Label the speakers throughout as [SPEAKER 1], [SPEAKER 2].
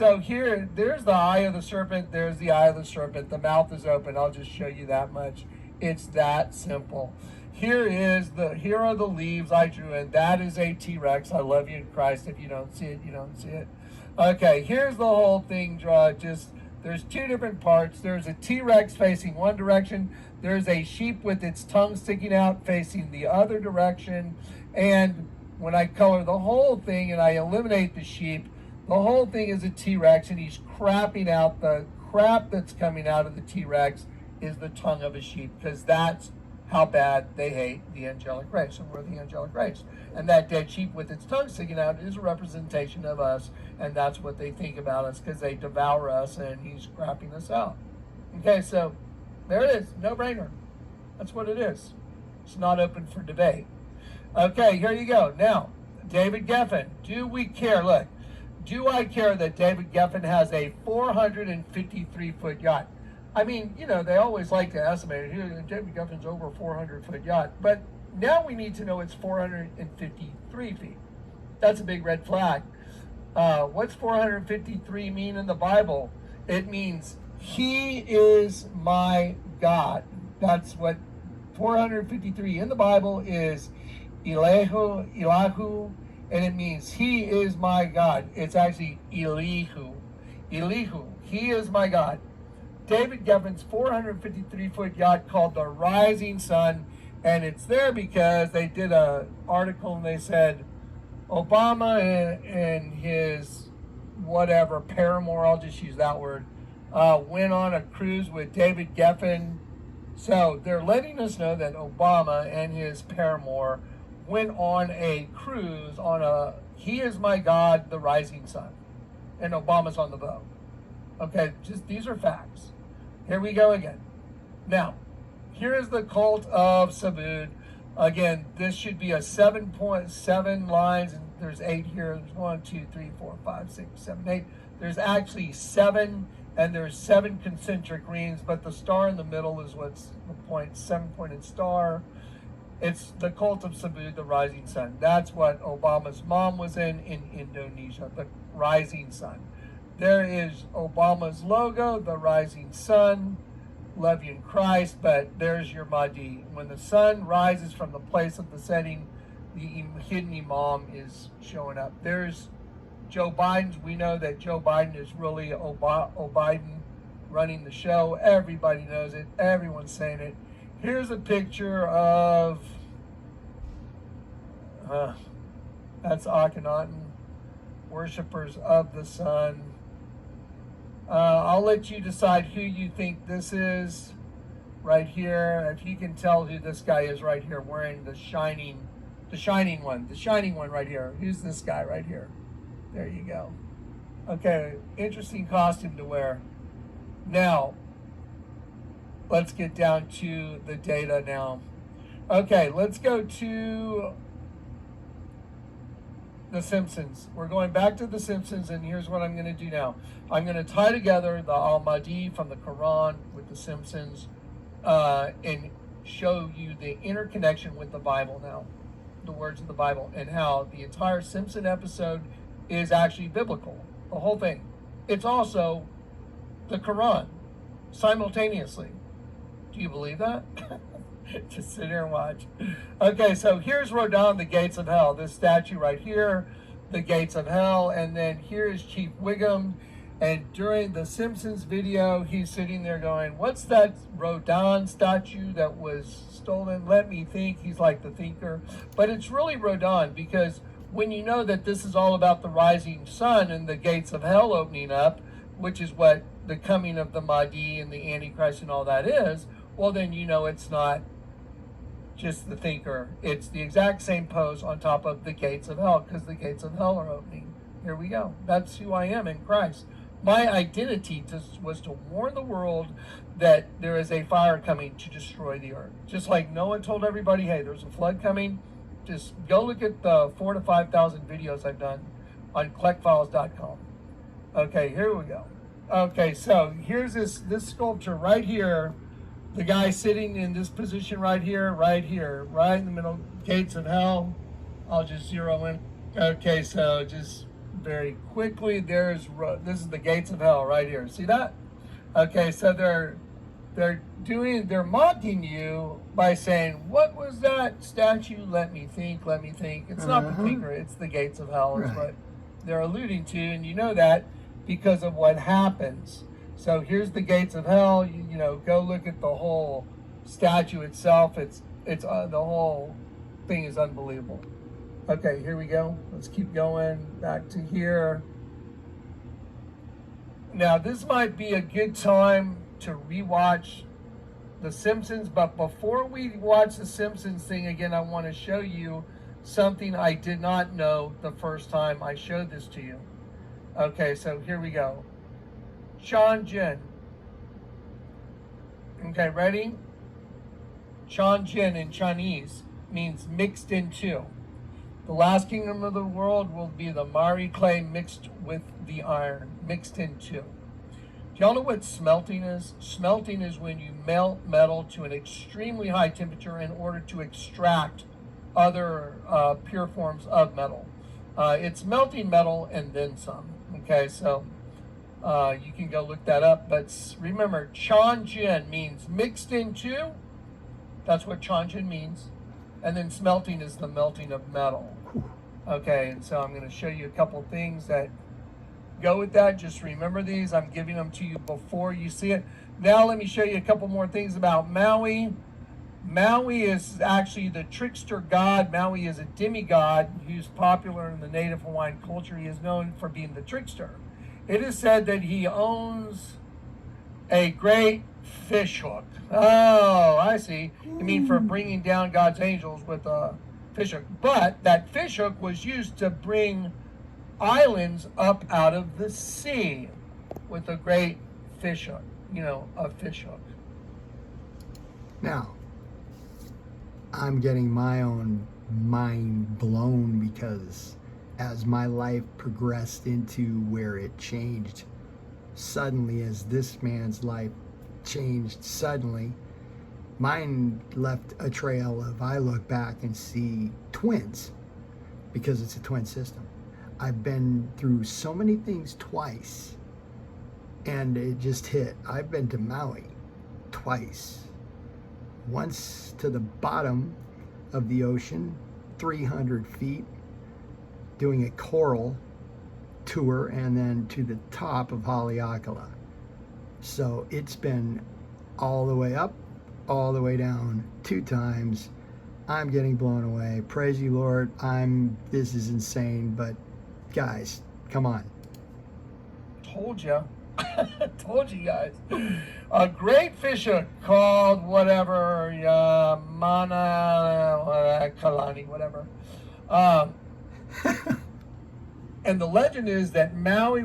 [SPEAKER 1] So here, there's the eye of the serpent. There's the eye of the serpent. The mouth is open. I'll just show you that much. It's that simple. Here are the leaves I drew in. That is a T-Rex. I love you in Christ. If you don't see it, you don't see it. Okay, here's the whole thing. There's two different parts. There's a T-Rex facing one direction. There's a sheep with its tongue sticking out facing the other direction. And when I color the whole thing and I eliminate the sheep, the whole thing is a T-Rex, and he's crapping out. The crap that's coming out of the T-Rex is the tongue of a sheep, because that's how bad they hate the angelic race, and we're the angelic race. And that dead sheep with its tongue sticking out is a representation of us, and that's what they think about us, because they devour us, and he's crapping us out. Okay, so there it is, no-brainer. That's what it is. It's not open for debate. Okay, here you go. Now, David Geffen, do we care? Look, do I care that David Geffen has a 453-foot yacht? I mean, you know, they always like to estimate it. Here, David Geffen's over a 400-foot yacht. But now we need to know it's 453 feet. That's a big red flag. What's 453 mean in the Bible? It means, He is my God. That's what 453 in the Bible is. Elahu, and it means He is my God. It's actually Elihu. He is my God. David Geffen's 453-foot yacht called the Rising Sun, and it's there because they did an article and they said Obama and his whatever paramour, I'll just use that word, went on a cruise with David Geffen. So they're letting us know that Obama and his paramour went on a cruise on a He is my God, the Rising Sun, and Obama's on the boat. Okay, just these are facts. Here we go again. Now, here is the cult of Sabud. Again, this should be a 7.7 lines, and there's 8 here. There's 1, 2, 3, 4, 5, 6, 7, 8. There's actually 7, and there's 7 concentric rings, but the star in the middle is what's the point, 7-pointed star. It's the cult of Sabud, the Rising Sun. That's what Obama's mom was in Indonesia, the Rising Sun. There is Obama's logo, the Rising Sun. Love you in Christ, but there's your Mahdi. When the sun rises from the place of the setting, the hidden Imam is showing up. There's Joe Biden. We know that Joe Biden is really O'Biden running the show. Everybody knows it. Everyone's saying it. Here's a picture of, that's Akhenaten, worshipers of the sun. I'll let you decide who you think this is right here. If you can tell who this guy is right here wearing the shining one right here. Who's this guy right here? There you go. Okay, interesting costume to wear. Now, let's get down to the data now. Okay, let's go to The Simpsons. We're going back to The Simpsons, and here's what I'm going to do now. I'm going to tie together the Al-Mahdi from the Quran with The Simpsons and show you the interconnection with the Bible now, the words of the Bible, and how the entire Simpson episode is actually biblical, the whole thing. It's also the Quran simultaneously. Do you believe that? Just sit here and watch. Okay, so here's Rodan, the gates of hell. This statue right here, the gates of hell. And then here is Chief Wiggum. And during the Simpsons video, he's sitting there going, what's that Rodan statue that was stolen? Let me think. He's like the thinker. But it's really Rodan, because when you know that this is all about the rising sun and the gates of hell opening up, which is what the coming of the Mahdi and the Antichrist and all that is, well, then you know it's not just the thinker. It's the exact same pose on top of the gates of hell, because the gates of hell are opening. Here we go. That's who I am in Christ. My identity was to warn the world that there is a fire coming to destroy the earth. Just like Noah told everybody, hey, there's a flood coming. Just go look at the 4,000 to 5,000 videos I've done on kleckfiles.com. Okay, here we go. Okay, so here's this sculpture right here. The guy sitting in this position right here, right in the middle, gates of hell. I'll just zero in. Okay, so just very quickly. This is the gates of hell right here. See that? Okay, so they're mocking you by saying, "What was that statue? Let me think. Let me think." It's not the thinker. It's the gates of hell. Is what they're alluding to, and you know that because of what happens. So here's the gates of hell. You know, go look at the whole statue itself. It's the whole thing is unbelievable. Okay, here we go. Let's keep going back to here. Now, this might be a good time to rewatch The Simpsons, but before we watch The Simpsons thing again, I want to show you something I did not know the first time I showed this to you. Okay, so here we go. Chang'an. Okay, ready? Chang'an in Chinese means mixed into. The last kingdom of the world will be the miry clay mixed with the iron, mixed into. Do y'all know what smelting is? Smelting is when you melt metal to an extremely high temperature in order to extract other pure forms of metal. It's melting metal and then some. Okay, so you can go look that up. But remember, Chang'an means mixed into. That's what Chang'an means. And then smelting is the melting of metal. Okay, and so I'm going to show you a couple things that go with that. Just remember these. I'm giving them to you before you see it. Now let me show you a couple more things about Maui. Maui is actually the trickster god. Maui is a demigod who's popular in the native Hawaiian culture. He is known for being the trickster. It is said that he owns a great fish hook. Oh, I see. You mean for bringing down God's angels with a fish hook. But that fish hook was used to bring islands up out of the sea with a great fish hook. You know, a fish hook.
[SPEAKER 2] Now, I'm getting my own mind blown because as my life progressed into where it changed suddenly, as this man's life changed suddenly, mine left a trail of, I look back and see twins because it's a twin system. I've been through so many things twice and it just hit. I've been to Maui twice. Once to the bottom of the ocean, 300 feet, doing a coral tour, and then to the top of Haleakala. So it's been all the way up, all the way down 2 times. I'm getting blown away. Praise you, Lord. This is insane, but guys, come on.
[SPEAKER 1] Told you. Told you guys. A great fish hook called whatever, Mana Kalani, whatever. And the legend is that Maui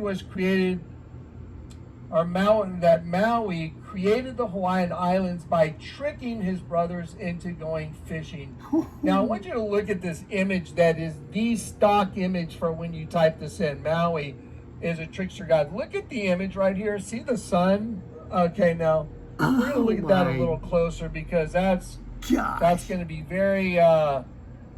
[SPEAKER 1] created the Hawaiian Islands by tricking his brothers into going fishing. Now, I want you to look at this image that is the stock image for when you type this in. Maui is a trickster god. Look at the image right here. See the sun? Okay, now we're going to look at that a little closer because that's going to be very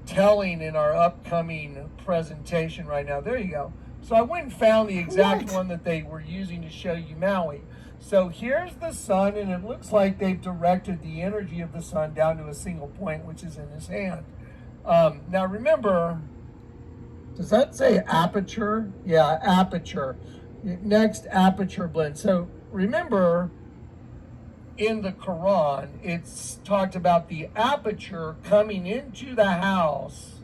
[SPEAKER 1] telling in our upcoming presentation right now. There you go. So I went and found the exact one that they were using to show you Maui. So here's the sun, and it looks like they've directed the energy of the sun down to a single point, which is in his hand. Now remember, does that say aperture? Yeah, aperture. Next, aperture blend. So remember, in the Quran, it's talked about the aperture coming into the house.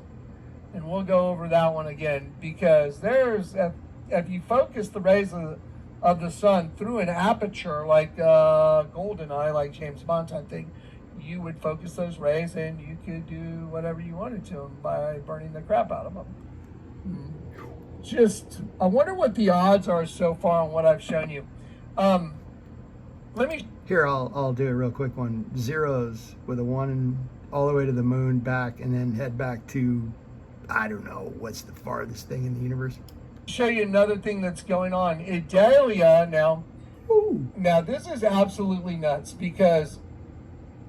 [SPEAKER 1] And we'll go over that one again because if you focus the rays of the sun through an aperture like GoldenEye, like James Bond type thing, you would focus those rays and you could do whatever you wanted to them by burning the crap out of them. I wonder what the odds are so far on what I've shown you.
[SPEAKER 2] Here, I'll do a real quick one. Zeros with a 1 all the way to the moon, back, and then head back to, I don't know, what's the farthest thing in the universe?
[SPEAKER 1] Show you another thing that's going on. Idalia now. Now this is absolutely nuts because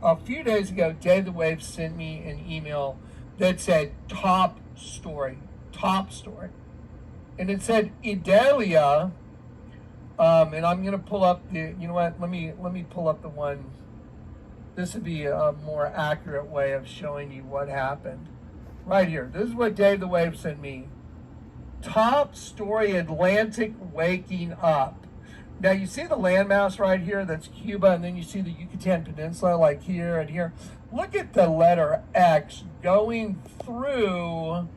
[SPEAKER 1] a few days ago, Dave the Wave sent me an email that said top story. and it said Idalia. And I'm gonna pull up the. You know what? Let me pull up the one. This would be a more accurate way of showing you what happened. Right here. This is what Dave the Wave sent me. Top story Atlantic waking up. Now you see the landmass right here, that's Cuba, and then you see the Yucatan Peninsula like here and here. Look at the letter X going through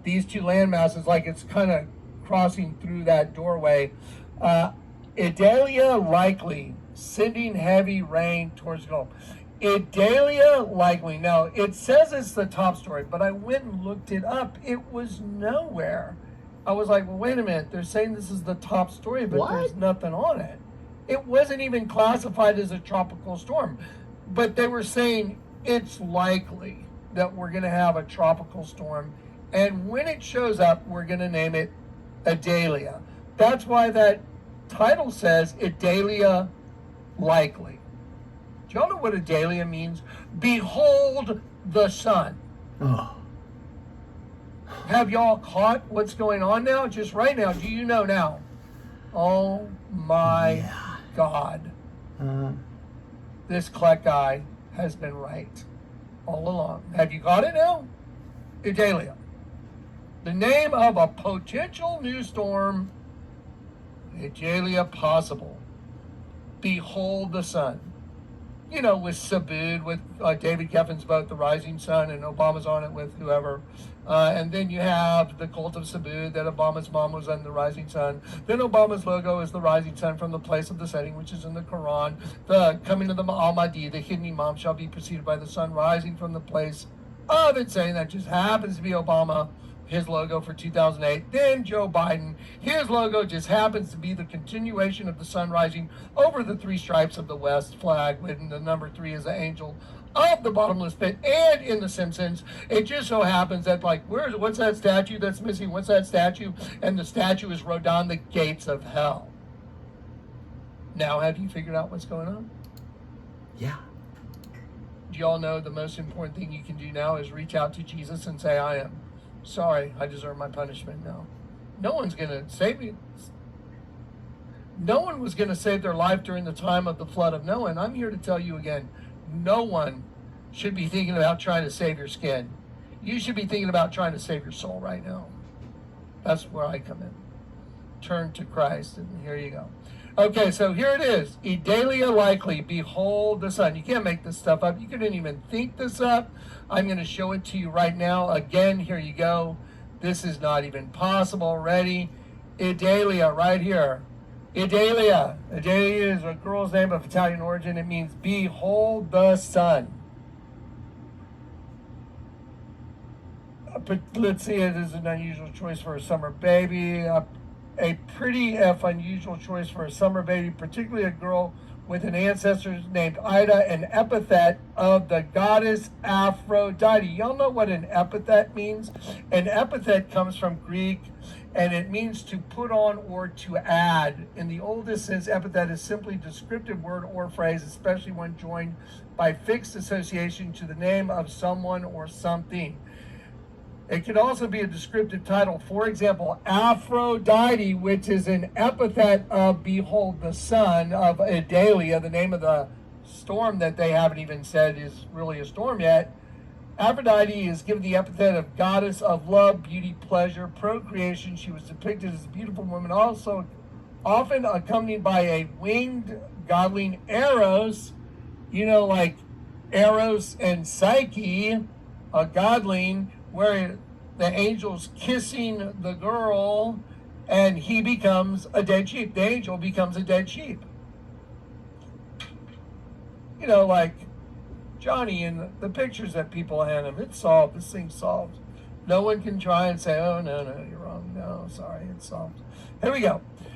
[SPEAKER 1] these two landmasses like it's kind of crossing through that doorway. Idalia likely sending heavy rain towards the Gulf. Idalia likely. Now it says it's the top story, but I went and looked it up. It was nowhere. I was like, well, wait a minute. They're saying this is the top story, but
[SPEAKER 2] What?
[SPEAKER 1] there's nothing on it. It wasn't even classified as a tropical storm, but they were saying it's likely that we're going to have a tropical storm, and when it shows up, we're going to name it Idalia. That's why that title says Idalia likely. Do y'all know what Idalia means? Behold the sun.
[SPEAKER 2] Oh.
[SPEAKER 1] Have y'all caught what's going on now? Just right now, do you know now? Oh my
[SPEAKER 2] Yeah.
[SPEAKER 1] God.
[SPEAKER 2] Uh,
[SPEAKER 1] This Kleck guy has been right all along. Have you got it now? Idalia. The name of a potential new storm. Idalia possible. Behold the sun. You know, with Sabud, with David Geffen's boat, The Rising Sun, and Obama's on it with whoever. And then you have the cult of Sabud, that Obama's mom was on The Rising Sun. Then Obama's logo is The Rising Sun from the place of the setting, which is in the Quran. The coming of the Al-Mahdi, the hidden Imam, shall be preceded by the sun rising from the place of its setting. That just happens to be Obama, his logo for 2008. Then Joe Biden, his logo just happens to be the continuation of the sun rising over the three stripes of the West flag, when the number 3 is the angel of the bottomless pit. And in The Simpsons, it just so happens that, like, what's that statue that's missing? What's that statue? And the statue is Rodin, the gates of hell. Now, have you figured out what's going on?
[SPEAKER 2] yeah.
[SPEAKER 1] Do y'all know the most important thing you can do now is reach out to Jesus and say, I am sorry, I deserve my punishment now. No one's going to save me. No one was going to save their life during the time of the flood of Noah. And I'm here to tell you again, no one should be thinking about trying to save your skin. You should be thinking about trying to save your soul right now. That's where I come in. Turn to Christ, and here you go. Okay, so here it is. Idalia likely, behold the sun. You can't make this stuff up. You couldn't even think this up. I'm going to show it to you right now. Again, here you go. This is not even possible. Ready? Idalia, right here. Idalia. Idalia is a girl's name of Italian origin. It means behold the sun. But let's see, it is an unusual choice for a summer baby. A pretty unusual choice for a summer baby, particularly a girl with an ancestor named Ida, an epithet of the goddess Aphrodite. Y'all know what an epithet means? An epithet comes from Greek, and it means to put on or to add. In the oldest sense, epithet is simply a descriptive word or phrase, especially when joined by fixed association to the name of someone or something. It can also be a descriptive title. For example, Aphrodite, which is an epithet of behold the sun of Idalia, the name of the storm that they haven't even said is really a storm yet. Aphrodite is given the epithet of goddess of love, beauty, pleasure, procreation. She was depicted as a beautiful woman, also often accompanied by a winged godling Eros, you know, like Eros and Psyche, a godling, where the angel's kissing the girl and he becomes a dead sheep. The angel becomes a dead sheep. You know, like Johnny in the pictures that people hand him. It's solved. This thing's solved. No one can try and say, oh, no, you're wrong. No, sorry, it's solved. Here we go.